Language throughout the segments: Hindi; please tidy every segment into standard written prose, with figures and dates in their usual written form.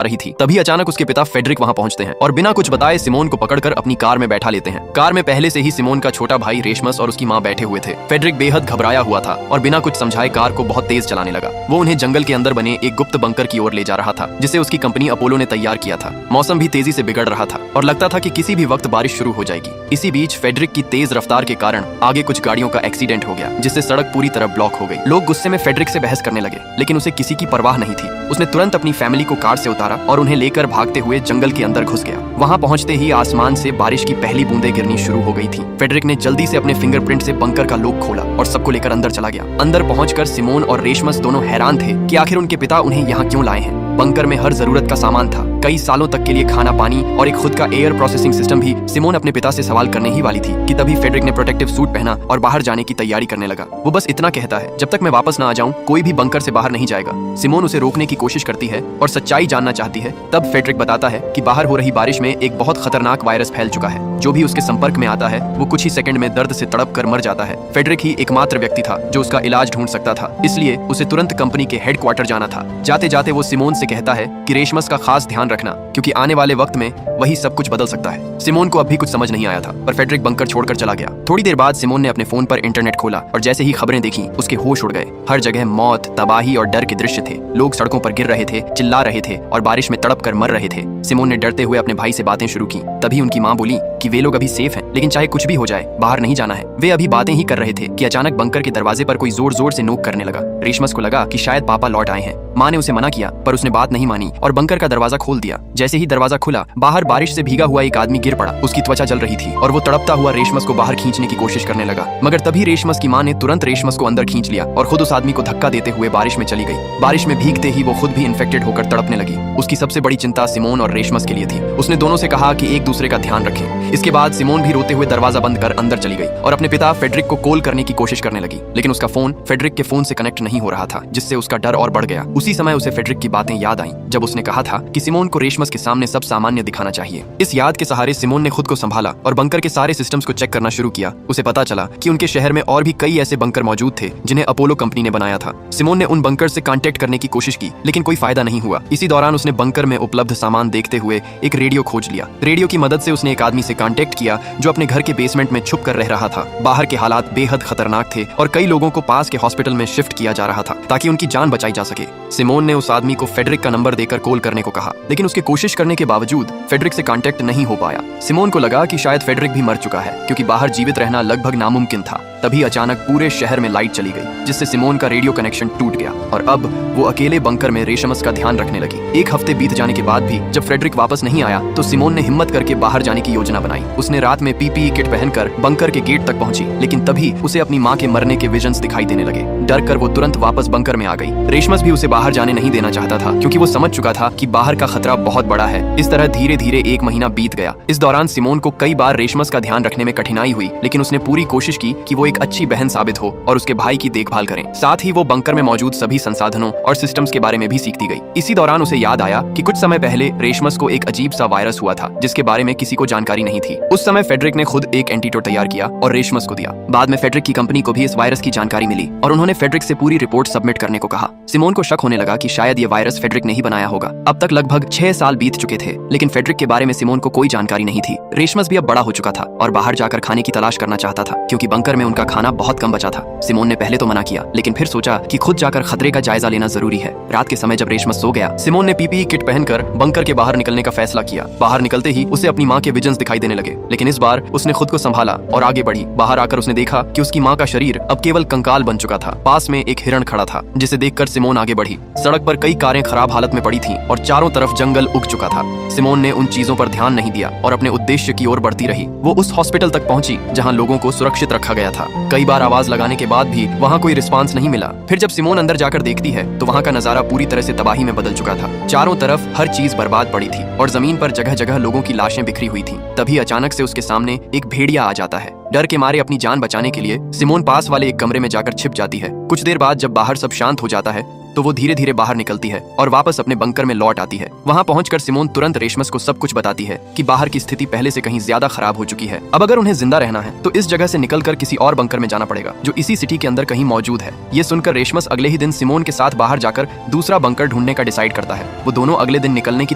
रही थी। तभी अचानक उसके पिता फेडरिक वहां पहुंचते हैं और बिना कुछ बताए सिमोन को पकड़कर अपनी कार में बैठा लेते हैं। कार में पहले से ही सिमोन का छोटा भाई रेशमस और उसकी माँ बैठे हुए थे। फेडरिक बेहद घबराया हुआ था और बिना कुछ समझाए कार को बहुत तेज चलाने लगा। वो उन्हें जंगल के अंदर बने एक गुप्त बंकर की ओर ले जा रहा था जिसे उसकी कंपनी अपोलो ने तैयार किया था। मौसम भी तेजी से बिगड़ रहा था और लगता था कि किसी भी वक्त बारिश शुरू हो जाएगी। इसी बीच फेडरिक की तेज रफ्तार के कारण आगे कुछ गाड़ियों का एक्सीडेंट हो गया जिससे सड़क पूरी तरह ब्लॉक हो गई। लोग गुस्से में फेडरिक से बहस करने लगे लेकिन उसे किसी की परवाह नहीं थी। उसने तुरंत अपनी फैमिली को कार से उतारा और उन्हें लेकर भागते हुए जंगल के अंदर घुस गया। वहां पहुंचते ही आसमान से बारिश की पहली बूंदें गिरनी शुरू हो गई थी। फेडरिक ने जल्दी से अपने फिंगरप्रिंट से बंकर का लॉक खोला और सबको लेकर अंदर चला गया। अंदर पहुंचकर सिमोन और रेशमस दोनों हैरान थे कि आखिर उनके पिता उन्हें यहाँ क्यों लाए हैं। बंकर में हर जरूरत का सामान था, कई सालों तक के लिए खाना पानी और एक खुद का एयर प्रोसेसिंग सिस्टम भी। सिमोन अपने पिता से सवाल करने ही वाली थी कि तभी फेडरिक ने प्रोटेक्टिव सूट पहना और बाहर जाने की तैयारी करने लगा। वो बस इतना कहता है, जब तक मैं वापस ना आ जाऊं कोई भी बंकर से बाहर नहीं जाएगा। सिमोन उसे रोकने की कोशिश करती है और सच्चाई जानना चाहती है। तब फेडरिक बताता है कि बाहर हो रही बारिश में एक बहुत खतरनाक वायरस फैल चुका है। जो भी उसके संपर्क में आता है वो कुछ ही सेकंड में दर्द से तड़प कर मर जाता है। फेडरिक ही एकमात्र व्यक्ति था जो उसका इलाज ढूंढ सकता था, इसलिए उसे तुरंत कंपनी के हेडक्वार्टर जाना था। जाते जाते वो सिमोन से कहता है कि रेशमस का खास ध्यान रखना क्योंकि आने वाले वक्त में वही सब कुछ बदल सकता है। सिमोन को अब भी कुछ समझ नहीं आया था पर फेडरिक बंकर छोड़कर चला गया। थोड़ी देर बाद सिमोन ने अपने फोन पर इंटरनेट खोला और जैसे ही खबरें देखी उसके होश उड़ गए। हर जगह मौत, तबाही और डर के दृश्य थे। लोग सड़कों पर गिर रहे थे, चिल्ला रहे थे और बारिश में तड़प कर मर रहे थे। सिमोन ने डरते हुए अपने भाई से बातें शुरू की। तभी उनकी माँ बोली कि वे लोग अभी सेफ हैं लेकिन चाहे कुछ भी हो जाए बाहर नहीं जाना है। वे अभी बातें ही कर रहे थे कि अचानक बंकर के दरवाजे पर कोई जोर जोर से नोक करने लगा। रेशमस को लगा कि शायद पापा लौट आए हैं। माँ ने उसे मना किया पर उसने बात नहीं मानी और बंकर का दरवाजा खोल दिया। जैसे ही दरवाजा खुला बाहर बारिश से भीगा हुआ एक आदमी गिर पड़ा। उसकी त्वचा जल रही थी और वो तड़पता हुआ रेशमस को बाहर खींचने की कोशिश करने लगा, मगर तभी रेशमस की माँ ने तुरंत रेशमस को अंदर खींच लिया और खुद उस आदमी को धक्का देते हुए बारिश में चली गई। बारिश में भीगते ही वो खुद भी इन्फेक्टेड होकर तड़पने लगी। उसकी सबसे बड़ी चिंता सिमोन और रेशमस के लिए थी। उसने दोनों से कहा कि एक दूसरे का ध्यान रखें। इसके बाद सिमोन भी रोते हुए दरवाजा बंद कर अंदर चली गई और अपने पिता फेडरिक को कॉल करने की कोशिश करने लगी, लेकिन उसका फोन फेडरिक के फोन से कनेक्ट नहीं हो रहा था जिससे उसका डर और बढ़ गया। उसी समय उसे फेडरिक की बातें याद आईं जब उसने कहा था कि सिमोन को रेशमस के सामने सब सामान्य दिखाना चाहिए। इस याद के सहारे सिमोन ने खुद को संभाला और बंकर के सारे सिस्टम्स को चेक करना शुरू किया। उसे पता चला कि उनके शहर में और भी कई ऐसे बंकर मौजूद थे जिन्हें अपोलो कंपनी ने बनाया था। सिमोन ने उन बंकर से कांटेक्ट करने की कोशिश की लेकिन कोई फायदा नहीं हुआ। इसी दौरान उसने बंकर में उपलब्ध सामान देखते हुए एक रेडियो खोज लिया। रेडियो की मदद से उसने एक आदमी से कांटेक्ट किया जो अपने घर के बेसमेंट में छुप कर रह रहा था। बाहर के हालात बेहद खतरनाक थे और कई लोगों को पास के हॉस्पिटल में शिफ्ट किया जा रहा था ताकि उनकी जान बचाई जा सके। सिमोन ने उस आदमी को फेडरिक का नंबर देकर कॉल करने को कहा लेकिन उसके कोशिश करने के बावजूद फेडरिक से कांटेक्ट नहीं हो पाया। सिमोन को लगा कि शायद फेडरिक भी मर चुका है क्योंकि बाहर जीवित रहना लगभग नामुमकिन था। तभी अचानक पूरे शहर में लाइट चली गई जिससे सिमोन का रेडियो कनेक्शन टूट गया और अब वो अकेले बंकर में रेशमस का ध्यान रखने लगी। एक हफ्ते बीत जाने के बाद भी जब फेडरिक वापस नहीं आया तो सिमोन ने हिम्मत करके बाहर जाने की योजना बनाई। उसने रात में पीपीई किट पहनकर बंकर के गेट तक पहुंची लेकिन तभी उसे अपनी माँ के मरने के विजन्स दिखाई देने लगे। डर कर वो तुरंत वापस बंकर में आ गई। रेशमस भी उसे बाहर जाने नहीं देना चाहता था क्योंकि वो समझ चुका था कि बाहर का खतरा बहुत बड़ा है। इस तरह धीरे धीरे एक महीना बीत गया। इस दौरान सिमोन को कई बार रेशमस का ध्यान रखने में कठिनाई हुई लेकिन उसने पूरी कोशिश की कि वो एक अच्छी बहन साबित हो और उसके भाई की देखभाल करें। साथ ही वो बंकर में मौजूद सभी संसाधनों और सिस्टम्स के बारे में भी सीखती गई। इसी दौरान उसे याद आया कि कुछ समय पहले रेशमस को एक अजीब सा वायरस हुआ था जिसके बारे में किसी को जानकारी नहीं थी। उस समय फेडरिक ने खुद एक एंटीडोट तैयार किया और रेशमस को दिया। बाद में फेडरिक की कंपनी को भी इस वायरस की जानकारी मिली और उन्होंने फेडरिक से पूरी रिपोर्ट सबमिट करने को कहा। सिमोन को शक होने लगा कि शायद ये वायरस फेडरिक ने ही बनाया होगा। अब तक लगभग 6 साल बीत चुके थे लेकिन फेडरिक के बारे में सिमोन को कोई जानकारी नहीं थी। रेशमस भी अब बड़ा हो चुका था और बाहर जाकर खाने की तलाश करना चाहता था क्योंकि बंकर में उनका खाना बहुत कम बचा था। सिमोन ने पहले तो मना किया लेकिन फिर सोचा कि खुद जाकर खतरे का जायजा लेना जरूरी है। रात के समय जब रेशमस सो गया सिमोन ने पीपीई किट पहनकर बंकर के बाहर निकलने का फैसला किया। बाहर निकलते ही उसे अपनी माँ के विजन्स दिखाई देने लगे लेकिन इस बार उसने खुद को संभाला और आगे बढ़ी। बाहर आकर उसने देखा कि उसकी माँ का शरीर अब केवल कंकाल बन चुका था। पास में एक हिरण खड़ा था जिसे देखकर सिमोन आगे बढ़ी। सड़क पर कई कारें खराब हालत में पड़ी थीं और चारों तरफ जंगल उग चुका था। सिमोन ने उन चीजों पर ध्यान नहीं दिया और अपने उद्देश्य की ओर बढ़ती रही। वो उस हॉस्पिटल तक पहुंची जहां लोगों को सुरक्षित रखा गया था। कई बार आवाज लगाने के बाद भी वहां कोई रिस्पांस नहीं मिला। फिर जब सिमोन अंदर जाकर देखती है तो वहां का नजारा पूरी तरह से तबाही में बदल चुका था। चारों तरफ हर चीज बर्बाद पड़ी थी और जमीन पर जगह जगह लोगों की लाशें बिखरी हुई थीं। तभी अचानक से उसके सामने एक भेड़िया आ जाता है। डर के मारे अपनी जान बचाने के लिए सिमोन पास वाले एक कमरे में जाकर छिप जाती है। कुछ देर बाद जब बाहर सब शांत हो जाता है तो वो धीरे धीरे बाहर निकलती है और वापस अपने बंकर में लौट आती है। वहां पहुंचकर सिमोन तुरंत रेशमस को सब कुछ बताती है कि बाहर की स्थिति पहले से कहीं ज्यादा खराब हो चुकी है। अब अगर उन्हें जिंदा रहना है तो इस जगह से निकलकर किसी और बंकर में जाना पड़ेगा जो इसी सिटी के अंदर कहीं मौजूद है। ये सुनकर रेशमस अगले ही दिन सिमोन के साथ बाहर जाकर दूसरा बंकर ढूंढने का डिसाइड करता है। वो दोनों अगले दिन निकलने की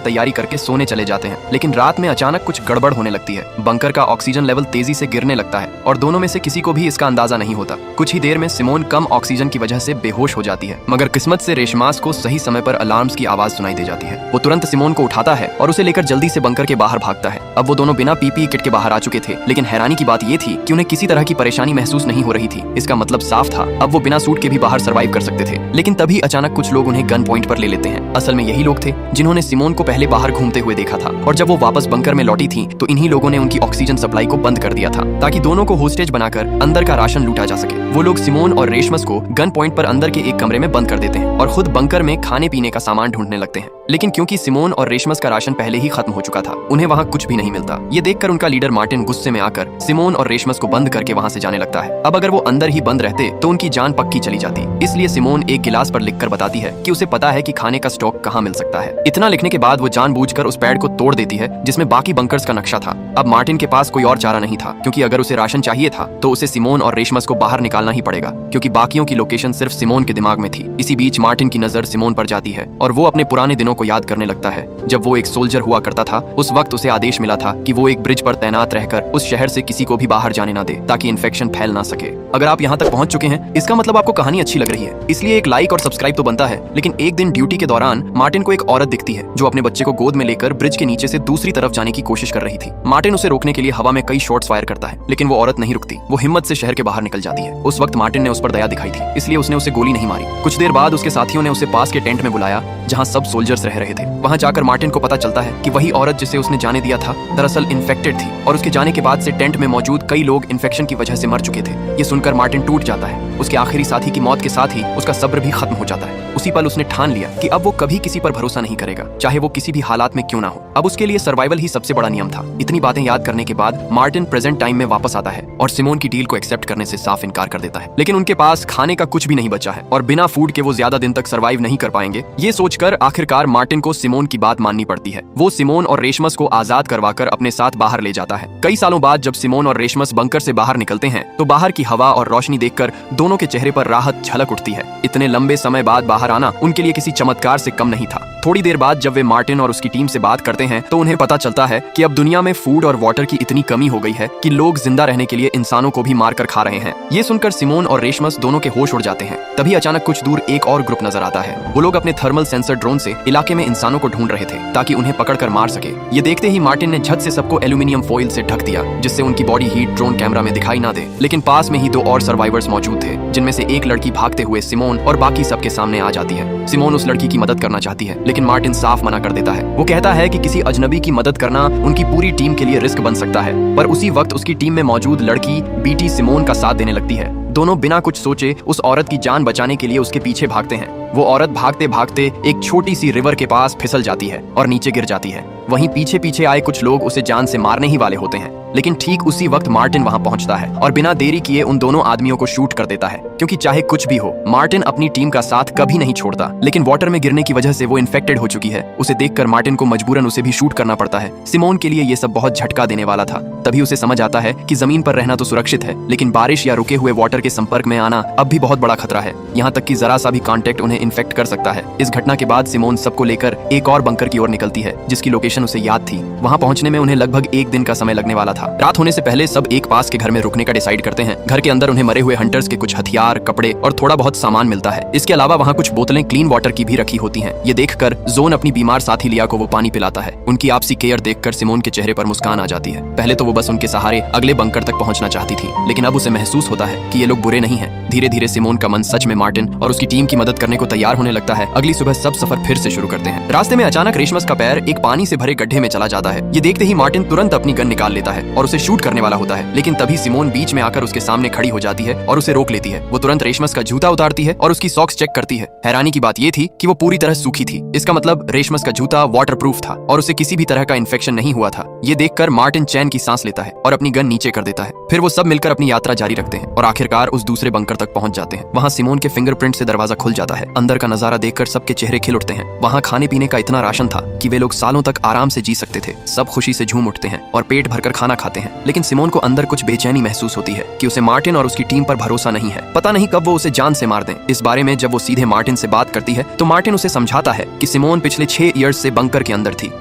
तैयारी करके सोने चले जाते हैं, लेकिन रात में अचानक कुछ गड़बड़ होने लगती है। बंकर का ऑक्सीजन लेवल तेजी से गिरने लगता है और दोनों में से किसी को भी इसका अंदाजा नहीं होता। कुछ ही देर में सिमोन कम ऑक्सीजन की वजह से बेहोश हो जाती है, मगर किस्मत से रेशमास को सही समय पर अलार्म्स की आवाज सुनाई दे जाती है। वो तुरंत सिमोन को उठाता है और उसे लेकर जल्दी से बंकर के बाहर भागता है। अब वो दोनों बिना पीपीई किट के बाहर आ चुके थे, लेकिन हैरानी की बात ये थी कि उन्हें किसी तरह की परेशानी महसूस नहीं हो रही थी। इसका मतलब साफ था, अब वो बिना सूट के भी बाहर सर्वाइव कर सकते थे। लेकिन तभी अचानक कुछ लोग उन्हें गन पॉइंट पर ले लेते हैं। असल में यही लोग थे जिन्होंने सिमोन को पहले बाहर घूमते हुए देखा था, और जब वो वापस बंकर में लौटी थी तो इन्हीं लोगों ने उनकी ऑक्सीजन सप्लाई को बंद कर दिया था ताकि दोनों को होस्टेज बनाकर अंदर का राशन लूटा जा सके। वो लोग सिमोन और रेशमस को गन पॉइंट पर अंदर के एक कमरे में बंद कर देते हैं और खुद बंकर में खाने पीने का सामान ढूंढने लगते हैं। लेकिन क्योंकि सिमोन और रेशमस का राशन पहले ही खत्म हो चुका था, उन्हें वहाँ कुछ भी नहीं मिलता। ये देखकर उनका लीडर मार्टिन गुस्से में आकर सिमोन और रेशमस को बंद करके वहाँ से जाने लगता है। अब अगर वो अंदर ही बंद रहते तो उनकी जान पक्की चली जाती। इसलिए सिमोन एक गिलास पर लिखकर बताती है कि उसे पता है कि खाने का स्टॉक कहाँ मिल सकता है। इतना लिखने के बाद वो जानबूझकर उस पैड को तोड़ देती है जिसमें बाकी बंकर्स का नक्शा था। अब मार्टिन के पास कोई और चारा नहीं था, क्योंकि अगर उसे राशन चाहिए था तो उसे सिमोन और रेशमस को बाहर निकालना ही पड़ेगा, क्योंकि बाकियों की लोकेशन सिर्फ सिमोन के दिमाग में थी। इसी बीच मार्टिन की नजर सिमोन पर जाती है और वो अपने पुराने दिनों को याद करने लगता है। जब वो एक सोल्जर हुआ करता था, उस वक्त उसे आदेश मिला था कि वो एक ब्रिज पर तैनात रहकर उस शहर से किसी को भी बाहर जाने ना दे ताकि इन्फेक्शन फैल ना सके। अगर आप यहाँ तक पहुंच चुके हैं, इसका मतलब आपको कहानी अच्छी लग रही है, इसलिए एक लाइक और सब्सक्राइब तो बनता है। लेकिन एक दिन ड्यूटी के दौरान मार्टिन को एक औरत दिखती है जो अपने बच्चे को गोद में लेकर ब्रिज के नीचे से दूसरी तरफ जाने की कोशिश कर रही थी। मार्टिन उसे रोकने के लिए हवा में कई शॉट्स फायर करता है, लेकिन वो औरत नहीं रुकती। वो हिम्मत से शहर के बाहर निकल जाती है। उस वक्त मार्टिन ने उस पर दया दिखाई थी, इसलिए उसने उसे गोली नहीं मारी। कुछ देर बाद उसके साथियों ने उसे पास के टेंट में बुलाया जहाँ सब सोल्जर्स रह रहे थे। वहाँ जाकर मार्टिन को पता चलता है कि वही औरत जिसे उसने जाने दिया था दरअसल इन्फेक्टेड थी, और उसके जाने के बाद से टेंट में मौजूद कई लोग इन्फेक्शन की वजह से मर चुके थे। ये सुनकर मार्टिन टूट जाता है। उसके आखिरी साथी की मौत के साथ ही उसका सब्र भी खत्म हो जाता है। उसी पल उसने ठान लिया कि अब वो कभी किसी पर भरोसा नहीं करेगा, चाहे वो किसी भी हालात में क्यों ना हो। अब उसके लिए सर्वाइवल ही सबसे बड़ा नियम था। इतनी बातें याद करने के बाद मार्टिन प्रेजेंट टाइम में वापस आता है और सिमोन की डील को एक्सेप्ट करने से साफ इनकार कर देता है। लेकिन उनके पास खाने का कुछ भी नहीं बचा है और बिना फूड के वो ज्यादा दिन तक सर्वाइव नहीं कर पाएंगे। ये सोचकर आखिरकार मार्टिन को सिमोन की बात माननी पड़ती है। वो सिमोन और रेशमस को आजाद करवाकर अपने साथ बाहर ले जाता है। कई सालों बाद जब सिमोन और रेशमस बंकर से बाहर निकलते हैं तो बाहर की हवा और रोशनी देखकर दोनों के चेहरे पर राहत झलक उठती है। इतने लंबे समय बाद बाहर आना उनके लिए किसी चमत्कार से कम नहीं था। थोड़ी देर बाद जब वे मार्टिन और उसकी टीम से बात करते हैं तो उन्हें पता चलता है कि अब दुनिया में फूड और वाटर की इतनी कमी हो गई है कि लोग जिंदा रहने के लिए इंसानों को भी मारकर खा रहे हैं। ये सुनकर सिमोन और रेशमस दोनों के होश उड़ जाते हैं। तभी अचानक कुछ दूर एक और ग्रुप नजर आता है। वो लोग अपने थर्मल सेंसर ड्रोन से इलाके में इंसानों को ढूंढ रहे थे ताकि उन्हें पकड़कर मार सके। ये देखते ही मार्टिन ने झट से सबको एल्यूमिनियम फॉइल से ढक दिया, जिससे उनकी बॉडी हीट ड्रोन कैमरा में दिखाई ना दे। लेकिन पास में ही दो और सर्वाइवर्स मौजूद थे, जिनमें से एक लड़की भागते हुए सिमोन और बाकी सबके सामने आ जाती है। सिमोन उस लड़की की मदद करना चाहती है, लेकिन मार्टिन साफ मना कर देता है। वो कहता है कि किसी अजनबी की मदद करना उनकी पूरी टीम के लिए रिस्क बन सकता है। पर उसी वक्त उसकी टीम में मौजूद लड़की बीटी सिमोन का साथ देने लगती है। दोनों बिना कुछ सोचे उस औरत की जान बचाने के लिए उसके पीछे भागते हैं। वो औरत भागते भागते एक छोटी सी रिवर के पास फिसल जाती है और नीचे गिर जाती है। वहीं पीछे पीछे आए कुछ लोग उसे जान से मारने ही वाले होते हैं, लेकिन ठीक उसी वक्त मार्टिन वहां पहुंचता है और बिना देरी किए उन दोनों आदमियों को शूट कर देता है। क्योंकि चाहे कुछ भी हो, मार्टिन अपनी टीम का साथ कभी नहीं छोड़ता। लेकिन वाटर में गिरने की वजह से वो इन्फेक्टेड हो चुकी है। उसे देखकर मार्टिन को मजबूरन उसे भी शूट करना पड़ता है। सिमोन के लिए ये सब बहुत झटका देने वाला था। तभी उसे समझ आता है कि जमीन पर रहना तो सुरक्षित है, लेकिन बारिश या रुके हुए वाटर के संपर्क में आना अब भी बहुत बड़ा खतरा है। यहाँ तक कि जरा सा भी कांटेक्ट उन्हें इन्फेक्ट कर सकता है। इस घटना के बाद सिमोन सबको लेकर एक और बंकर की ओर निकलती है, जिसकी लोकेशन उसे याद थी। वहाँ पहुंचने में उन्हें लगभग एक दिन का समय लगने वाला था। रात होने से पहले सब एक पास के घर में रुकने का डिसाइड करते हैं। घर के अंदर उन्हें मरे हुए हंटर्स के कुछ हथियार, कपड़े और थोड़ा बहुत सामान मिलता है। इसके अलावा वहाँ कुछ बोतलें क्लीन वाटर की भी रखी होती हैं। ये देखकर जोन अपनी बीमार साथी लिया को वो पानी पिलाता है। उनकी आपसी केयर देखकर सिमोन के चेहरे पर मुस्कान आ जाती है। पहले तो वो बस उनके सहारे अगले बंकर तक पहुंचना चाहती थी, लेकिन अब उसे महसूस होता है कि ये लोग बुरे नहीं हैं। धीरे धीरे सिमोन का मन सच में मार्टिन और उसकी टीम की मदद करने को तैयार होने लगता है। अगली सुबह सब सफर फिर से शुरू करते हैं। रास्ते में अचानक रेशमस का पैर एक पानी से भरे गड्ढे में चला जाता है। ये देखते ही मार्टिन तुरंत अपनी गन निकाल लेता है और उसे शूट करने वाला होता है, लेकिन तभी सिमोन बीच में आकर उसके सामने खड़ी हो जाती है और उसे रोक लेती है। वो तुरंत रेशमस का जूता उतारती है और उसकी सॉक्स चेक करती है। हैरानी की बात ये थी कि वो पूरी तरह सूखी थी। इसका मतलब रेशमस का जूता वाटरप्रूफ था और उसे किसी भी तरह का इन्फेक्शन नहीं हुआ था। ये देखकर मार्टिन चैन की सांस लेता है और अपनी गन नीचे कर देता है। फिर वो सब मिलकर अपनी यात्रा जारी रखते हैं और आखिरकार उस दूसरे बंकर तक पहुंच जाते हैं। वहाँ सिमोन के फिंगरप्रिंट से दरवाजा खुल जाता है। अंदर का नजारा देखकर सबके चेहरे खिल उठते हैं। वहाँ खाने पीने का इतना राशन था कि वे लोग सालों तक आराम से जी सकते थे। सब खुशी से झूम उठते हैं और पेट भरकर खाना खाते हैं। लेकिन सिमोन को अंदर कुछ बेचैनी महसूस होती है कि उसे मार्टिन और उसकी टीम पर भरोसा नहीं है। पता नहीं कब वो उसे जान से मार दें। इस बारे में जब वो सीधे मार्टिन से बात करती है तो मार्टिन उसे समझाता है कि सिमोन पिछले 6 इयर्स से बंकर के अंदर थी,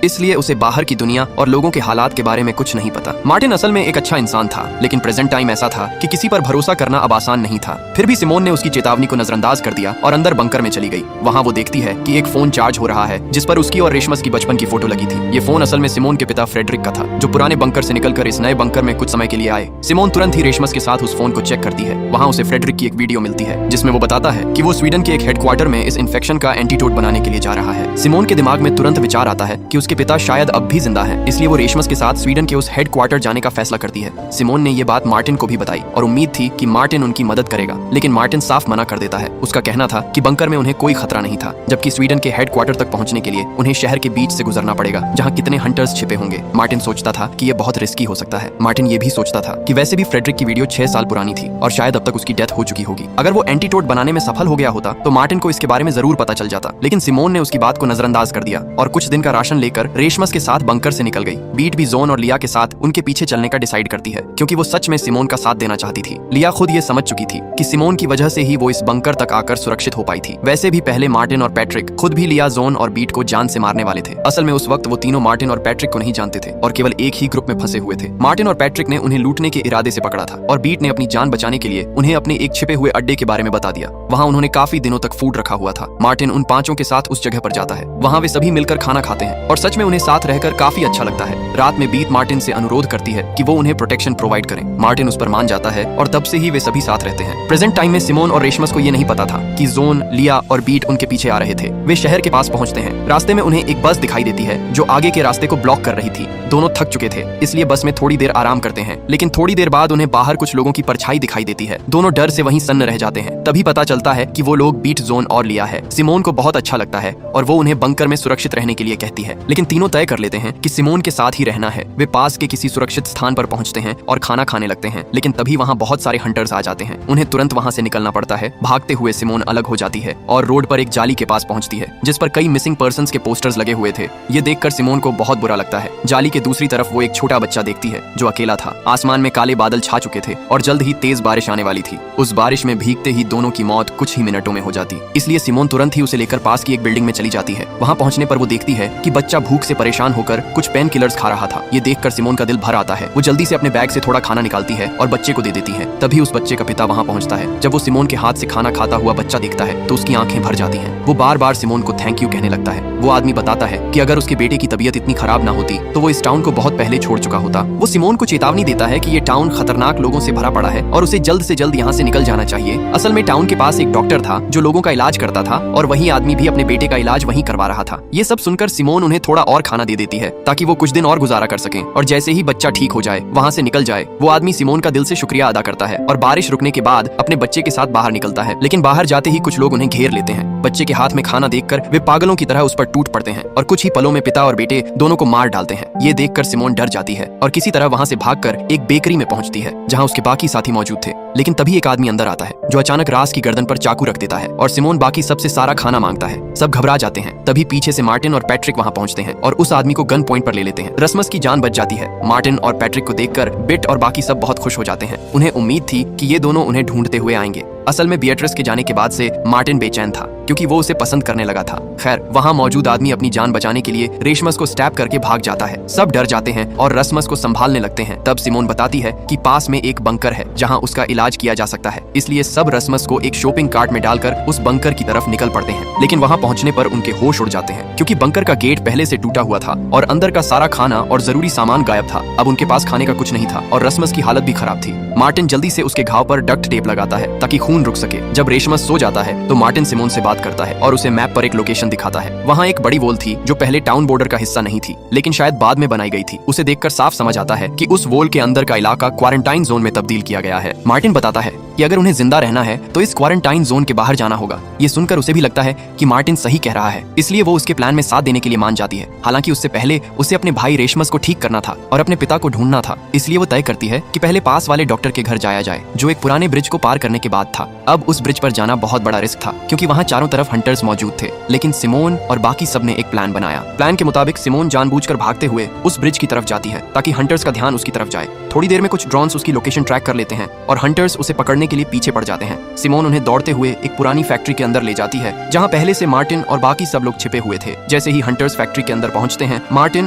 इसलिए उसे बाहर की दुनिया और लोगों के हालात के बारे में कुछ नहीं पता। मार्टिन असल में एक अच्छा इंसान था, लेकिन प्रेजेंट टाइम ऐसा था कि किसी पर भरोसा करना अब आसान नहीं था। फिर भी सिमोन ने उसकी चेतावनी को नजरअंदाज कर दिया और अंदर बंकर में चली गई। वहाँ वो देखती है कि एक फोन चार्ज हो रहा है जिस पर उसकी और रेशमस की बचपन की फोटो लगी थी। ये फोन असल में सिमोन के पिता फ्रेडरिक का था, जो पुराने बंकर से निकलकर इस नए बंकर में कुछ समय के लिए आए। सिमोन तुरंत ही रेशमस के साथ उस फोन को चेक करती है। वहाँ उसे फ्रेडरिक की एक वीडियो मिलती है जिसमें वो बताता है कि वो स्वीडन के एक हेडक्वार्टर में इस इन्फेक्शन का एंटीडोट बनाने के लिए जा रहा है। सिमोन के दिमाग में तुरंत विचार आता है कि उसके पिता शायद अब भी जिंदा हैं, इसलिए वो रेशमस के साथ स्वीडन के उस हेडक्वार्टर जाने का फैसला करती है। सिमोन ने ये बात मार्टिन को भी बताई और उम्मीद थी कि मार्टिन उनकी मदद करेगा, लेकिन मार्टिन साफ मना कर देता है। उसका कहना था कि बंकर में उन्हें कोई खतरा नहीं था, जबकि स्वीडन के हेडक्वार्टर तक पहुंचने के लिए उन्हें शहर के बीच से गुजरना पड़ेगा जहां कितने हंटर्स छिपे होंगे। मार्टिन सोचता था कि यह बहुत रिस्की हो सकता है। मार्टिन ये भी सोचता था कि वैसे भी फ्रेडरिक की वीडियो 6 साल पुरानी थी और शायद अब तक उसकी डेथ हो चुकी होगी। अगर वो एंटीडोट बनाने में सफल हो गया होता तो मार्टिन को इसके बारे में जरूर पता चल जाता, लेकिन सिमोन ने उसकी बात को नजरअंदाज कर दिया और कुछ दिन का राशन लेकर रेशमस के साथ बंकर से निकल गई। बीट भी जोन और लिया के साथ उनके पीछे चलने का डिसाइड करती है, क्योंकि वो सच में सिमोन का साथ देना चाहती थी। लिया खुद ये समझ चुकी थी कि सिमोन की वजह से ही वो इस बंकर तक आकर सुरक्षित हो पाई थी। वैसे भी पहले मार्टिन और पैट्रिक खुद भी लिया, जोन और बीट को जान से मारने वाले थे। असल में उस वक्त वो तीनों मार्टिन और पैट्रिक को नहीं जानते थे और केवल एक ही ग्रुप में फंसे हुए थे। मार्टिन और पैट्रिक ने उन्हें लूटने के इरादे से पकड़ा था और बीट ने अपनी जान बचाने के लिए उन्हें अपने एक छिपे हुए अड्डे के बारे में बता दिया। वहाँ उन्होंने काफी दिनों तक फूड रखा हुआ था। मार्टिन उन पांचों के साथ उस जगह पर जाता है। वहाँ वे सभी मिलकर खाना खाते हैं और सच में उन्हें साथ रहकर काफी अच्छा लगता है। रात में बीट मार्टिन से अनुरोध करती है कि वो उन्हें प्रोटेक्शन प्रोवाइड करें। मार्टिन उस पर मान जाता है और तब से ही वे सभी साथ रहते हैं। प्रेजेंट टाइम में सिमोन और रेशमस को ये नहीं पता था कि जोन, लिया और बीट उनके पीछे आ रहे थे। वे शहर के पास पहुंचते हैं। रास्ते में उन्हें एक बस दिखाई देती है जो आगे के रास्ते को ब्लॉक कर रही थी। दोनों थक चुके थे, इसलिए बस में थोड़ी देर आराम करते हैं, लेकिन थोड़ी देर बाद उन्हें बाहर कुछ लोगों की परछाई दिखाई देती है। दोनों डर से वहीं सन्न रह जाते हैं। तभी पता चलता है कि वो लोग बीट, जोन और लिया है। सिमोन को बहुत अच्छा लगता है और वो उन्हें बंकर में सुरक्षित रहने के लिए कहती है, लेकिन तीनों तय कर लेते हैं कि सिमोन के साथ ही रहना है। वे पास के किसी सुरक्षित स्थान पर पहुंचते हैं और खाना खाने लगते हैं, लेकिन तभी वहाँ बहुत सारे हंटर्स आ जाते हैं। उन्हें तुरंत वहाँ से निकलना पड़ता है। भागते हुए सिमोन अलग हो जाती है और रोड पर एक जाली के पास पहुंचती है जिस पर कई मिसिंग पर्संस के पोस्टर्स लगे हुए थे। ये देखकर सिमोन को बहुत बुरा लगता है। जाली के दूसरी तरफ वो एक छोटा बच्चा देखती है जो अकेला था। आसमान में काले बादल छा चुके थे और जल्द ही तेज बारिश आने वाली थी। उस बारिश में भीगते ही दोनों की मौत कुछ ही मिनटों में हो जाती, इसलिए सिमोन तुरंत ही उसे लेकर पास की एक बिल्डिंग में चली जाती है। वहाँ पहुंचने पर वो देखती है कि बच्चा भूख से परेशान होकर कुछ पेन किलर्स खा रहा था। ये देखकर सिमोन का दिल भर आता है। वो जल्दी से अपने बैग से थोड़ा खाना निकालती है और बच्चे को दे देती है। तभी उस बच्चे का पिता वहाँ पहुंचता है। जब वो सिमोन के हाथ से खाना खाता हुआ बच्चा देखता है तो उसकी आंखें भर जाती हैं। वो बार बार सिमोन को थैंक यू कहने लगता है। वो आदमी बताता है कि अगर उसके बेटे की तबीयत इतनी खराब ना होती तो वो इस टाउन को बहुत पहले छोड़ चुका होता। वो सिमोन को चेतावनी देता है कि ये टाउन खतरनाक लोगों से भरा पड़ा है और उसे जल्द से जल्द यहाँ से निकल जाना चाहिए। असल में टाउन के पास एक डॉक्टर था जो लोगों का इलाज करता था और वही आदमी भी अपने बेटे का इलाज वहीं करवा रहा था। ये सब सुनकर सिमोन उन्हें थोड़ा और खाना दे देती है ताकि वो कुछ दिन और गुजारा कर सकें और जैसे ही बच्चा ठीक हो जाए, वहाँ से निकल जाए। वो आदमी सिमोन का दिल से शुक्रिया अदा करता है और बारिश रुकने के बाद अपने बच्चे के साथ बाहर निकलता है, लेकिन बाहर जाते ही कुछ लोग उन्हें घेर लेते हैं। बच्चे के हाथ में खाना देखकर वे पागलों की तरह उस पर टूट पड़ते हैं और कुछ ही पलों में पिता और बेटे दोनों को मार डालते हैं। ये देखकर सिमोन डर जाती है और किसी तरह वहाँ से भागकर एक बेकरी में पहुंचती है जहाँ उसके बाकी साथी मौजूद थे। लेकिन तभी एक आदमी अंदर आता है जो अचानक रास की गर्दन पर चाकू रख देता है और सिमोन बाकी सबसे सारा खाना मांगता है। सब घबरा जाते हैं। तभी पीछे से मार्टिन और पैट्रिक वहाँ पहुंचते हैं और उस आदमी को गन पॉइंट पर ले लेते हैं। रसमस की जान बच जाती है। मार्टिन और पैट्रिक को देखकर बिट और बाकी सब बहुत खुश हो जाते हैं। उन्हें उम्मीद थी कि ये दोनों उन्हें ढूंढते हुए आएंगे। असल में बिएट्रिस के जाने के बाद से मार्टिन बेचैन था क्योंकि वो उसे पसंद करने लगा था। खैर, वहाँ मौजूद आदमी अपनी जान बचाने के लिए रेशमस को स्टैब करके भाग जाता है। सब डर जाते हैं और रसमस को संभालने लगते हैं। तब सिमोन बताती है कि पास में एक बंकर है जहाँ उसका इलाज किया जा सकता है, इसलिए सब रसमस को एक शॉपिंग कार्ट में डालकर उस बंकर की तरफ निकल पड़ते हैं। लेकिन वहाँ पहुँचने पर उनके होश उड़ जाते हैं क्योंकि बंकर का गेट पहले से टूटा हुआ था और अंदर का सारा खाना और जरूरी सामान गायब था। अब उनके पास खाने का कुछ नहीं था और रसमस की हालत भी खराब थी। मार्टिन जल्दी से उसके घाव पर डक्ट टेप लगाता है ताकि खून रुक सके। जब रेशमस सो जाता है तो मार्टिन सिमोन से बात करता है और उसे मैप पर एक लोकेशन दिखाता है। वहाँ एक बड़ी वॉल थी जो पहले टाउन बॉर्डर का हिस्सा नहीं थी, लेकिन शायद बाद में बनाई गई थी। उसे देखकर साफ समझ आता है कि उस वॉल के अंदर का इलाका क्वारंटाइन जोन में तब्दील किया गया है। मार्टिन बताता है कि अगर उन्हें जिंदा रहना है तो इस क्वारंटाइन जोन के बाहर जाना होगा। ये सुनकर उसे भी लगता है कि मार्टिन सही कह रहा है, इसलिए वो उसके प्लान में साथ देने के लिए मान जाती है। हालांकि उससे पहले उसे अपने भाई रेशमस को ठीक करना था और अपने पिता को ढूंढना था, इसलिए वो तय करती है कि पहले पास वाले डॉक्टर के घर जाया जाए, जो एक पुराने ब्रिज को पार करने के बाद था। अब उस ब्रिज पर जाना बहुत बड़ा रिस्क था, क्योंकि वहाँ चारों तरफ हंटर्स मौजूद थे। लेकिन सिमोन और बाकी सब ने एक प्लान बनाया। प्लान के मुताबिक सिमोन जानबूझकर भागते हुए उस ब्रिज की तरफ जाती है ताकि हंटर्स का ध्यान उसकी तरफ जाए। थोड़ी देर में कुछ ड्रोन्स उसकी लोकेशन ट्रैक कर लेते हैं और हंटर्स उसे पकड़ने के लिए पीछे पड़ जाते हैं। सिमोन उन्हें दौड़ते हुए एक पुरानी फैक्ट्री के अंदर ले जाती है, जहाँ पहले से मार्टिन और बाकी सब लोग छिपे हुए थे। जैसे ही हंटर्स फैक्ट्री के अंदर पहुंचते हैं, मार्टिन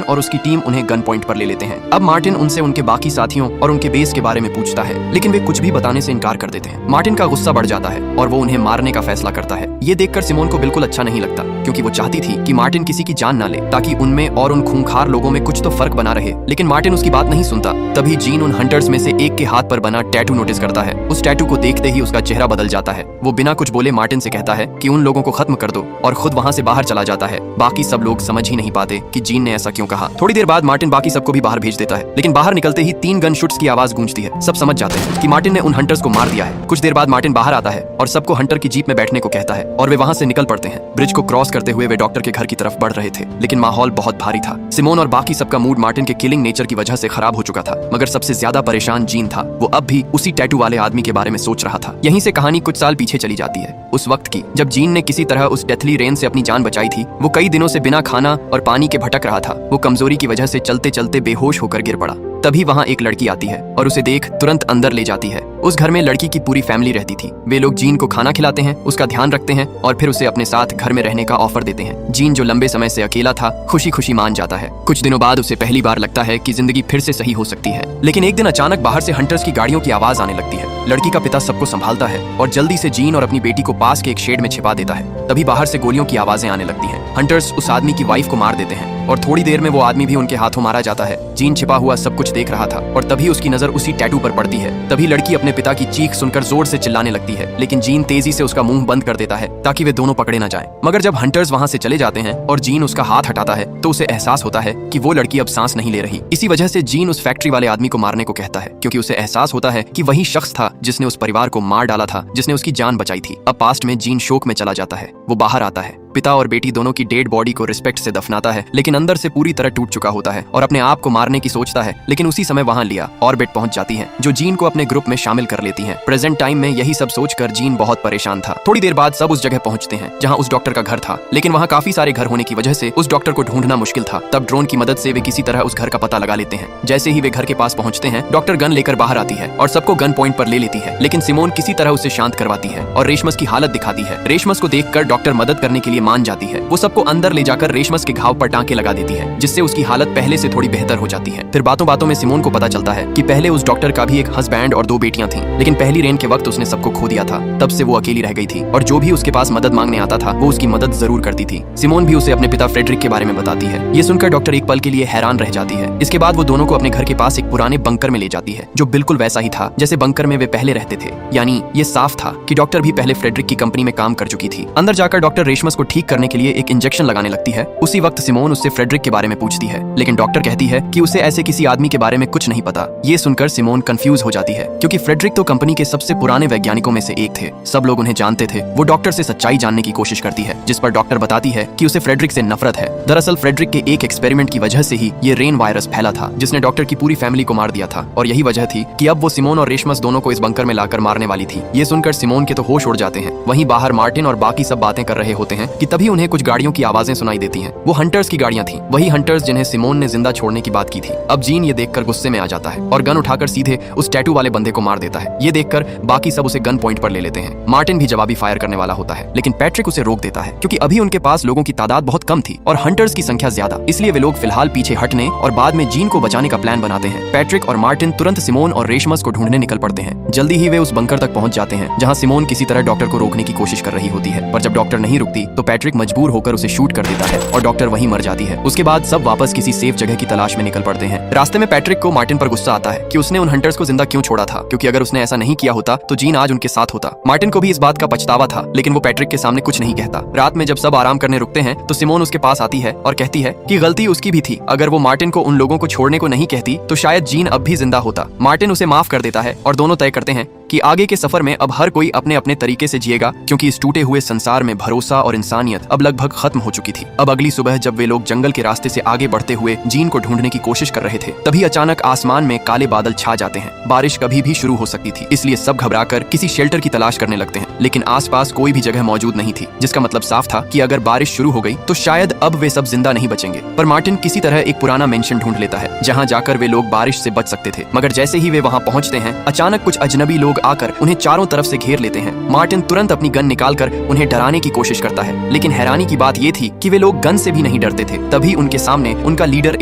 और उसकी टीम उन्हें गन पॉइंट पर ले लेते हैं। अब मार्टिन उनसे उनके बाकी साथियों और उनके बेस के बारे में पूछता है, लेकिन वे कुछ भी बताने से इनकार कर देते हैं। मार्टिन का गुस्सा बढ़ जाता है और वो उन्हें मारने का फैसला करता है। ये देखकर सिमोन को बिल्कुल अच्छा नहीं लगता, क्योंकि वो चाहती थी कि मार्टिन किसी की जान ना ले, ताकि उनमें और उन खूंखार लोगों में कुछ तो फर्क बना रहे। लेकिन मार्टिन उसकी बात नहीं सुनता। तभी जीन उन हंटर्स में से एक के हाथ पर बना टैटू नोटिस करता है। उस टैटू को देखते ही उसका चेहरा बदल जाता है। वो बिना कुछ बोले मार्टिन से कहता है कि उन लोगों को खत्म कर दो और खुद वहाँ से बाहर चला जाता है। बाकी सब लोग समझ ही नहीं पाते कि जीन ने ऐसा क्यों कहा। थोड़ी देर बाद मार्टिन बाकी सबको भी बाहर भेज देता है, लेकिन बाहर निकलते ही 3 गन शूट्स की आवाज गूंजती है। सब समझ जाते हैं कि मार्टिन ने उन हंटर्स को मार दिया है। कुछ देर बाद मार्टिन बाहर आता है और सबको हंटर की जीप में बैठने को कहता है और वे वहाँ से निकल पड़ते हैं। ब्रिज को क्रॉस करते हुए वे डॉक्टर के घर की तरफ बढ़ रहे थे, लेकिन माहौल बहुत भारी था। सिमोन और बाकी सबका मूड मार्टिन के किलिंग नेचर की वजह से खराब हो चुका था, मगर सबसे ज्यादा परेशान जीन था। वो अब भी उसी टैटू वाले आदमी के बारे में सोच रहा था। यहीं से कहानी कुछ साल पीछे चली जाती है, उस वक्त की जब जीन ने किसी तरह उस डेथली रेन से अपनी जान बचाई थी। वो कई दिनों से बिना खाना और पानी के भटक रहा था। वो कमजोरी की वजह से चलते चलते बेहोश होकर गिर पड़ा। तभी वहाँ एक लड़की आती है और उसे देख तुरंत अंदर ले जाती है। उस घर में लड़की की पूरी फैमिली रहती थी। वे लोग जीन को खाना खिलाते हैं, उसका ध्यान रखते हैं और फिर उसे अपने साथ घर में रहने का ऑफर देते हैं। जीन, जो लंबे समय से अकेला था, खुशी खुशी मान जाता है। कुछ दिनों बाद उसे पहली बार लगता है कि जिंदगी फिर से सही हो सकती है। लेकिन एक दिन अचानक बाहर से हंटर्स की गाड़ियों की आवाज आने लगती है। लड़की का पिता सबको संभालता है और जल्दी से जीन और अपनी बेटी को पास के एक शेड में छिपा देता है। तभी बाहर से गोलियों की आवाजें आने लगती हैं। हंटर्स उस आदमी की वाइफ को मार देते हैं और थोड़ी देर में वो आदमी भी उनके हाथों मारा जाता है। जीन छिपा हुआ सब कुछ देख रहा था और तभी उसकी नजर उसी टैटू पर पड़ती है। तभी लड़की अपने पिता की चीख सुनकर जोर से चिल्लाने लगती है, लेकिन जीन तेजी से उसका मुंह बंद कर देता है ताकि वे दोनों पकड़े न जाएं। मगर जब हंटर्स वहां से चले जाते हैं और जीन उसका हाथ हटाता है, तो उसे एहसास होता है कि वो लड़की अब सांस नहीं ले रही। इसी वजह से जीन उस फैक्ट्री वाले आदमी को मारने को कहता है, क्योंकि उसे एहसास होता है कि वही शख्स था जिसने उस परिवार को मार डाला था, जिसने उसकी जान बचाई थी। अब पास्ट में जीन शोक में चला जाता है। वो बाहर आता है, पिता और बेटी दोनों की डेड बॉडी को रिस्पेक्ट से दफनाता है, लेकिन अंदर से पूरी तरह टूट चुका होता है और अपने आप को मारने की सोचता है। लेकिन उसी समय वहां लिया ऑर्बिट पहुंच जाती है, जो जीन को अपने ग्रुप में शामिल कर लेती है। प्रेजेंट टाइम में यही सब सोचकर जीन बहुत परेशान था। थोड़ी देर बाद सब उस जगह पहुंचते हैं जहां उस डॉक्टर का घर था, लेकिन वहां काफी सारे घर होने की वजह से उस डॉक्टर को ढूंढना मुश्किल था। तब ड्रोन की मदद से वे किसी तरह उस घर का पता लगा लेते हैं। जैसे ही वे घर के पास पहुंचते हैं, डॉक्टर गन लेकर बाहर आती है और सबको गन पॉइंट पर ले लेती है। लेकिन सिमोन किसी तरह उसे शांत करवाती है और रेशमस की हालत दिखाती है। रेशमस को देखकर डॉक्टर मदद करने के लिए मान जाती है। वो सबको अंदर ले जाकर रेशमस के घाव पर टांके लगा देती है, जिससे उसकी हालत पहले से थोड़ी बेहतर हो जाती है। फिर बातों बातों में सिमोन को पता चलता है कि पहले उस डॉक्टर का भी एक हस्बैंड और 2 बेटियां थीं, लेकिन पहली रेन के वक्त उसने सबको खो दिया था। तब से वो अकेली रह गई थी और जो भी उसके पास मदद मांगने आता था वो उसकी मदद जरूर करती थी। सिमोन भी उसे अपने पिता फ्रेडरिक के बारे में बताती है। ये सुनकर डॉक्टर एक पल के लिए हैरान रह जाती है। इसके बाद वो दोनों को अपने घर के पास एक पुराने बंकर में ले जाती है, जो बिल्कुल वैसा ही था जैसे बंकर में वे पहले रहते थे। यानी ये साफ था कि डॉक्टर भी पहले फ्रेडरिक की कंपनी में काम कर चुकी थी। अंदर जाकर डॉक्टर रेशमस को ठीक करने के लिए एक इंजेक्शन लगाने लगती है। उसी वक्त सिमोन उससे फ्रेडरिक के बारे में पूछती है, लेकिन डॉक्टर कहती है कि उसे ऐसे किसी आदमी के बारे में कुछ नहीं पता। ये सुनकर सिमोन कंफ्यूज हो जाती है, क्योंकि फ्रेडरिक तो कंपनी के सबसे पुराने वैज्ञानिकों में से एक थे। सब लोग उन्हें जानते थे। वो डॉक्टर से सच्चाई जानने की कोशिश करती है, जिस पर डॉक्टर बताती है कि उसे फ्रेडरिक से नफरत है। दरअसल फ्रेडरिक के एक एक्सपेरिमेंट की वजह से ही ये रेन वायरस फैला था, जिसने डॉक्टर की पूरी फैमिली को मार दिया था। और यही वजह थी कि अब वो सिमोन और रेशमस दोनों को इस बंकर में लाकर मारने वाली थी। ये सुनकर सिमोन के तो होश उड़ जाते हैं। वहीं बाहर मार्टिन और बाकी सब बातें कर रहे होते हैं कि तभी उन्हें कुछ गाड़ियों की आवाजें सुनाई देती हैं। वो हंटर्स की गाड़ियां थी, वही हंटर्स जिन्हें सिमोन ने जिंदा छोड़ने की बात की थी। अब जीन ये देखकर गुस्से में आ जाता है और गन उठाकर सीधे उस टैटू वाले बंदे को मार देता है। ये देखकर बाकी सब उसे गन पॉइंट पर ले लेते हैं। मार्टिन भी जवाबी फायर करने वाला होता है, लेकिन पैट्रिक उसे रोक देता है, क्योंकि अभी उनके पास लोगों की तादाद बहुत कम थी और हंटर्स की संख्या ज्यादा। इसलिए वे लोग फिलहाल पीछे हटने और बाद में जीन को बचाने का प्लान बनाते हैं। पैट्रिक और मार्टिन तुरंत सिमोन और रेशमस को ढूंढने निकल पड़ते हैं। जल्दी ही वे उस बंकर तक पहुंच जाते हैं, जहां सिमोन किसी तरह डॉक्टर को रोकने की कोशिश कर रही होती है। पर जब डॉक्टर नहीं रुकती तो पैट्रिक मजबूर होकर उसे शूट कर देता है और डॉक्टर वहीं मर जाती है। उसके बाद सब वापस किसी सेफ जगह की तलाश में निकल पड़ते हैं। रास्ते में पैट्रिक को मार्टिन पर गुस्सा आता है कि उसने उन हंटर्स को जिंदा क्यों छोड़ा था, क्योंकि अगर उसने ऐसा नहीं किया होता तो जीन आज उनके साथ होता। मार्टिन को भी इस बात का पछतावा था, लेकिन वो पैट्रिक के सामने कुछ नहीं कहता। रात में जब सब आराम करने रुकते हैं तो सिमोन उसके पास आती है और कहती है कि गलती उसकी भी थी। अगर वो मार्टिन को उन लोगों को छोड़ने को नहीं कहती तो शायद जीन अब भी जिंदा होता। मार्टिन उसे माफ कर देता है और दोनों तय करते हैं कि आगे के सफर में अब हर कोई अपने अपने तरीके से जिएगा, क्योंकि इस टूटे हुए संसार में भरोसा और इंसानियत अब लगभग खत्म हो चुकी थी। अब अगली सुबह जब वे लोग जंगल के रास्ते से आगे बढ़ते हुए जीन को ढूंढने की कोशिश कर रहे थे, तभी अचानक आसमान में काले बादल छा जाते हैं। बारिश कभी भी शुरू हो सकती थी, इसलिए सब घबराकर किसी शेल्टर की तलाश करने लगते हैं। लेकिन आसपास कोई भी जगह मौजूद नहीं थी, जिसका मतलब साफ था कि अगर बारिश शुरू हो गई तो शायद अब वे सब जिंदा नहीं बचेंगे। पर मार्टिन किसी तरह एक पुराना मेंशन ढूंढ लेता है जहां जाकर वे लोग बारिश से बच सकते थे। मगर जैसे ही वे वहां पहुंचते हैं, अचानक कुछ अजनबी लोग आकर उन्हें चारों तरफ से घेर लेते हैं। मार्टिन तुरंत अपनी गन निकालकर उन्हें डराने की कोशिश करता है, लेकिन हैरानी की बात ये थी कि वे लोग गन से भी नहीं डरते थे। तभी उनके सामने उनका लीडर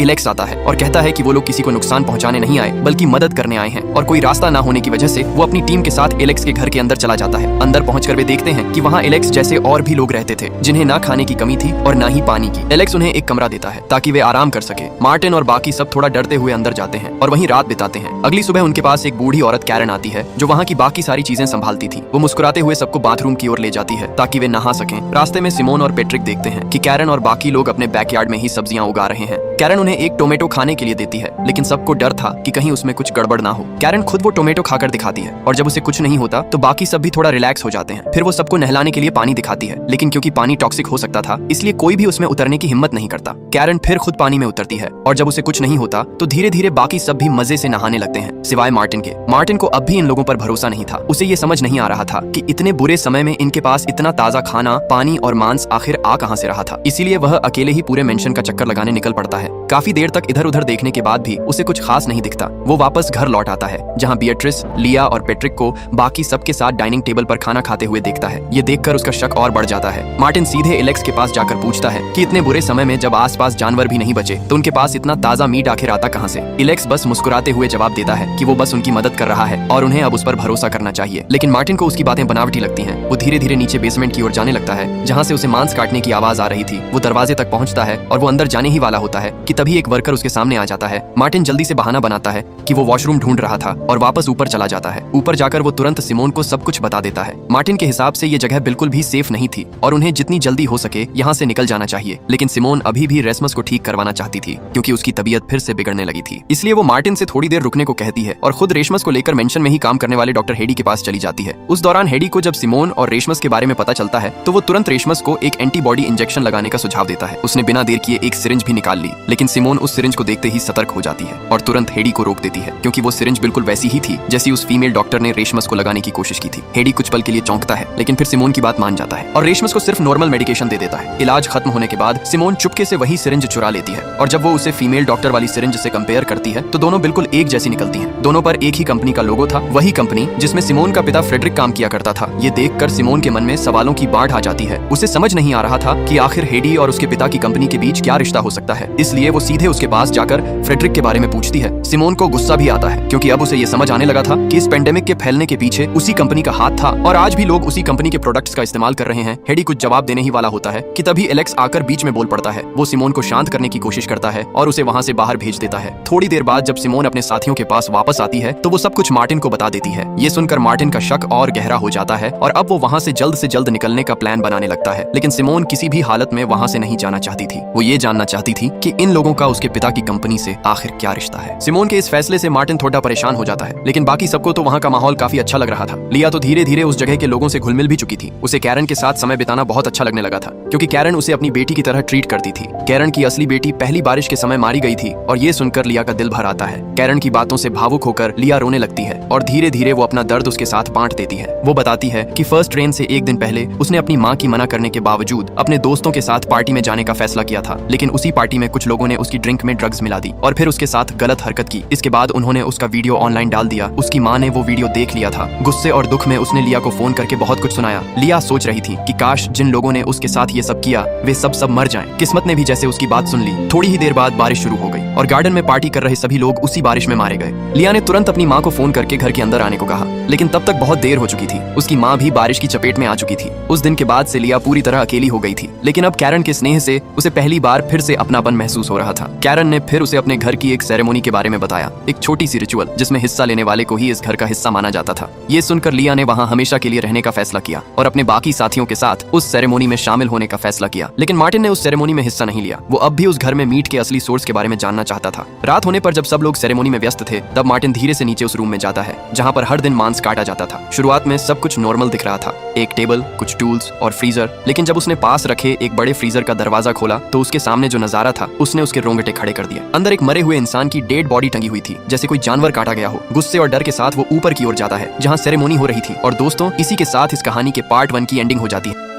एलेक्स आता है और कहता है कि वो लोग किसी को नुकसान पहुंचाने नहीं आए, बल्कि मदद करने आए हैं। और कोई रास्ता ना होने की वजह से वो अपनी टीम के साथ एलेक्स के घर के अंदर चला जाता है। अंदर पहुंचकर वे देखते हैं कि वहाँ एलेक्स जैसे और भी लोग रहते थे, जिन्हें ना खाने की कमी थी और ना ही पानी की। एलेक्स उन्हें एक कमरा देता है ताकि वे आराम कर सके। मार्टिन और बाकी सब थोड़ा डरते हुए अंदर जाते हैं और वहीं रात बिताते हैं। अगली सुबह उनके पास एक बूढ़ी औरत कैरन आती है, जो वहाँ की बाकी सारी चीजें संभालती थी। वो मुस्कुराते हुए सबको बाथरूम की ओर ले जाती है ताकि वे नहा सकें। रास्ते में सिमोन और पेट्रिक देखते हैं कि कैरन और बाकी लोग अपने बैकयार्ड में ही सब्जियां उगा रहे हैं। कैरन उन्हें एक टोमेटो खाने के लिए देती है, लेकिन सबको डर था कि कहीं उसमें कुछ गड़बड़ ना हो। कैरन खुद वो टोमेटो खाकर दिखाती है और जब उसे कुछ नहीं होता तो बाकी सब भी थोड़ा रिलैक्स हो जाते हैं। फिर वो सबको नहलाने के लिए पानी दिखाती है, लेकिन क्योंकि पानी टॉक्सिक हो सकता था, इसलिए कोई भी उसमें उतरने की हिम्मत नहीं करता। कैरन फिर खुद पानी में उतरती है और जब उसे कुछ नहीं होता तो धीरे धीरे बाकी सब भी मजे से नहाने लगते हैं, सिवाय मार्टिन के। मार्टिन को अब भी इन लोगों पर भरोसा नहीं था। उसे ये समझ नहीं आ रहा था कि इतने बुरे समय में इनके पास इतना ताजा खाना, पानी और मांस आखिर आ कहां से रहा था। इसीलिए वह अकेले ही पूरे मेंशन का चक्कर लगाने निकल पड़ता है। काफी देर तक इधर उधर देखने के बाद भी उसे कुछ खास नहीं दिखता। वो वापस घर लौट आता है, जहां बिएट्रिस, लिया और पेट्रिक को बाकी सबके साथ डाइनिंग टेबल पर खाना खाते हुए देखता है। ये देखकर उसका शक और बढ़ जाता है। मार्टिन सीधे एलेक्स के पास जाकर पूछता है कि इतने बुरे समय में जब आसपास जानवर भी नहीं बचे तो उनके पास इतना ताजा मीट आखिर आता कहां से। एलेक्स बस मुस्कुराते हुए जवाब देता है कि वो बस उनकी मदद कर रहा है और उन्हें अब उस पर भरोसा करना चाहिए। लेकिन मार्टिन को उसकी बातें बनावटी लगती हैं। वो धीरे धीरे नीचे बेसमेंट की ओर जाने लगता है, जहां से उसे मांस काटने की आवाज आ रही थी। वो दरवाजे तक पहुंचता है और वो अंदर जाने ही वाला होता है कि तभी एक वर्कर उसके सामने आ जाता है। मार्टिन जल्दी से बहाना बनाता है कि वो वॉशरूम ढूंढ रहा था और वापस ऊपर चला जाता है। ऊपर जाकर वो तुरंत सिमोन को सब कुछ बता देता है। मार्टिन के हिसाब से ये जगह बिल्कुल भी सेफ नहीं थी और उन्हें जितनी जल्दी हो सके यहाँ से निकल जाना चाहिए। लेकिन सिमोन अभी भी रेसमस को ठीक करवाना चाहती थी, क्योंकि उसकी तबीयत फिर से बिगड़ने लगी थी। इसलिए वो मार्टिन से थोड़ी देर रुकने को कहती है और खुद रेशमस को लेकर मेंशन में ही काम करने वाले डॉक्टर हेडी के पास चली जाती है। उस दौरान हेडी को जब सिमोन और रेशमस के बारे में पता चलता है तो वो तुरंत रेशमस को एक एंटीबॉडी इंजेक्शन लगाने का सुझाव देता है। उसने बिना देर किए एक सिरिंज भी निकाल ली, लेकिन सिमोन उस सिरिंज को देखते ही सतर्क हो जाती है और तुरंत हेडी को रोक देती है, क्योंकि वो सिरिंज बिल्कुल वैसी ही थी जैसी उस फीमेल डॉक्टर ने रेशमस को लगाने की कोशिश की थी। हेडी कुछ पल के लिए चौंकता है, लेकिन फिर सिमोन की बात मान जाता है और रेशमस को सिर्फ नॉर्मल मेडिकेशन दे देता है। इलाज खत्म होने के बाद सिमोन चुपके से वही सिरिंज चुरा लेती है और जब वो उसे फीमेल डॉक्टर वाली सिरिंज से कंपेयर करती है तो दोनों बिल्कुल एक जैसी निकलती हैं। दोनों पर एक ही कंपनी का लोगो था, वही कंपनी जिसमें सिमोन का पिता फ्रेडरिक काम किया करता था। ये देखकर सिमोन के मन में सवालों की बाढ़ आ जाती है। उसे समझ नहीं आ रहा था कि आखिर हेडी और उसके पिता की कंपनी के बीच क्या रिश्ता हो सकता है। इसलिए वो सीधे उसके पास जाकर फ्रेडरिक के बारे में पूछती है। सिमोन को गुस्सा भी आता है, क्योंकि अब उसे ये समझ आने लगा था कि इस पेंडेमिक के फैलने के पीछे उसी कंपनी का हाथ था और आज भी लोग उसी कंपनी के प्रोडक्ट्स का इस्तेमाल कर रहे हैं। हेडी कुछ जवाब देने ही वाला होता है कि तभी एलेक्स आकर बीच में बोल पड़ता है। वो सिमोन को शांत करने की कोशिश करता है और उसे वहाँ से बाहर भेज देता है। थोड़ी देर बाद जब सिमोन अपने साथियों के पास वापस आती है तो वो सब कुछ मार्टिन को बता देती है। ये सुनकर मार्टिन का शक और गहरा हो जाता है और अब वो वहाँ से जल्द निकलने का प्लान बनाने लगता है। लेकिन सिमोन किसी भी हालत में वहाँ से नहीं जाना चाहती थी। वो ये जानना चाहती थी कि इन लोगों का उसके पिता की कंपनी से आखिर क्या रिश्ता है। सिमोन के इस फैसले से मार्टिन थोड़ा परेशान हो जाता है, लेकिन बाकी सबको तो वहाँ का माहौल काफी अच्छा लग रहा था। लिया तो धीरे धीरे उस जगह के लोगों से घुल मिल भी चुकी थी। उसे कैरन के साथ समय बिताना बहुत अच्छा लगने लगा था, क्योंकि कैरन उसे अपनी बेटी की तरह ट्रीट करती थी। कैरन की असली बेटी पहली बारिश के समय मारी गई थी और ये सुनकर लिया का दिल भर आता है। कैरन की बातों से भावुक होकर लिया रोने लगती है और धीरे धीरे वो अपना दर्द उसके साथ बांट देती है। वो बताती है कि फर्स्ट ट्रेन से एक दिन पहले उसने अपनी माँ की मना करने के बावजूद अपने दोस्तों के साथ पार्टी में जाने का फैसला किया था, लेकिन उसी पार्टी में कुछ लोगों ने उसकी ड्रिंक में ड्रग्स मिला दी और फिर उसके साथ गलत हरकत की। इसके बाद उन्होंने उसका वीडियो ऑनलाइन डाल दिया। उसकी माँ ने वो वीडियो देख लिया था। गुस्से और दुख में उसने लिया को फोन करके बहुत कुछ सुनाया। लिया सोच रही थी कि काश जिन लोगों ने उसके साथ ये सब किया वे सब मर जाएं। किस्मत ने भी जैसे उसकी बात सुन ली। थोड़ी ही देर बाद बारिश शुरू हो गई और गार्डन में पार्टी कर रहे सभी लोग उसी बारिश में मारे गए। लिया ने तुरंत अपनी माँ को फोन करके घर के अंदर आने को कहा, लेकिन तब तक बहुत देर हो चुकी थी। उसकी माँ भी बारिश की चपेट में आ चुकी थी। उस दिन के बाद से लिया पूरी तरह अकेली हो गई थी, लेकिन अब कैरन के स्नेह से उसे पहली बार फिर से अपनापन महसूस हो रहा था। कैरन ने फिर उसे अपने घर की एक सेरेमोनी के बारे में बताया, एक छोटी सी रिचुअल जिसमें हिस्सा लेने वाले को ही इस घर का हिस्सा माना जाता था। ये सुनकर लिया ने वहाँ हमेशा के लिए रहने का फैसला किया और अपने बाकी साथियों के साथ उस सेरेमोनी में शामिल होने का फैसला किया। लेकिन मार्टिन ने उस सेरेमोनी में हिस्सा नहीं लिया। वो अब भी उस घर में मीट के असली सोर्स के बारे में जानना चाहता था। रात होने पर जब सब लोग सेरेमोनी में व्यस्त थे, तब मार्टिन धीरे से नीचे उस रूम में जाता है जहाँ पर हर हर दिन मांस काटा जाता था। शुरुआत में सब कुछ नॉर्मल दिख रहा था, एक टेबल, कुछ टूल्स और फ्रीजर। लेकिन जब उसने पास रखे एक बड़े फ्रीजर का दरवाजा खोला तो उसके सामने जो नजारा था उसने उसके रोंगटे खड़े कर दिए। अंदर एक मरे हुए इंसान की डेड बॉडी टंगी हुई थी, जैसे कोई जानवर काटा गया हो। गुस्से और डर के साथ वो ऊपर की ओर जाता है जहाँ सेरेमोनी हो रही थी। और दोस्तों, इसी के साथ इस कहानी के पार्ट 1 की एंडिंग हो जाती है।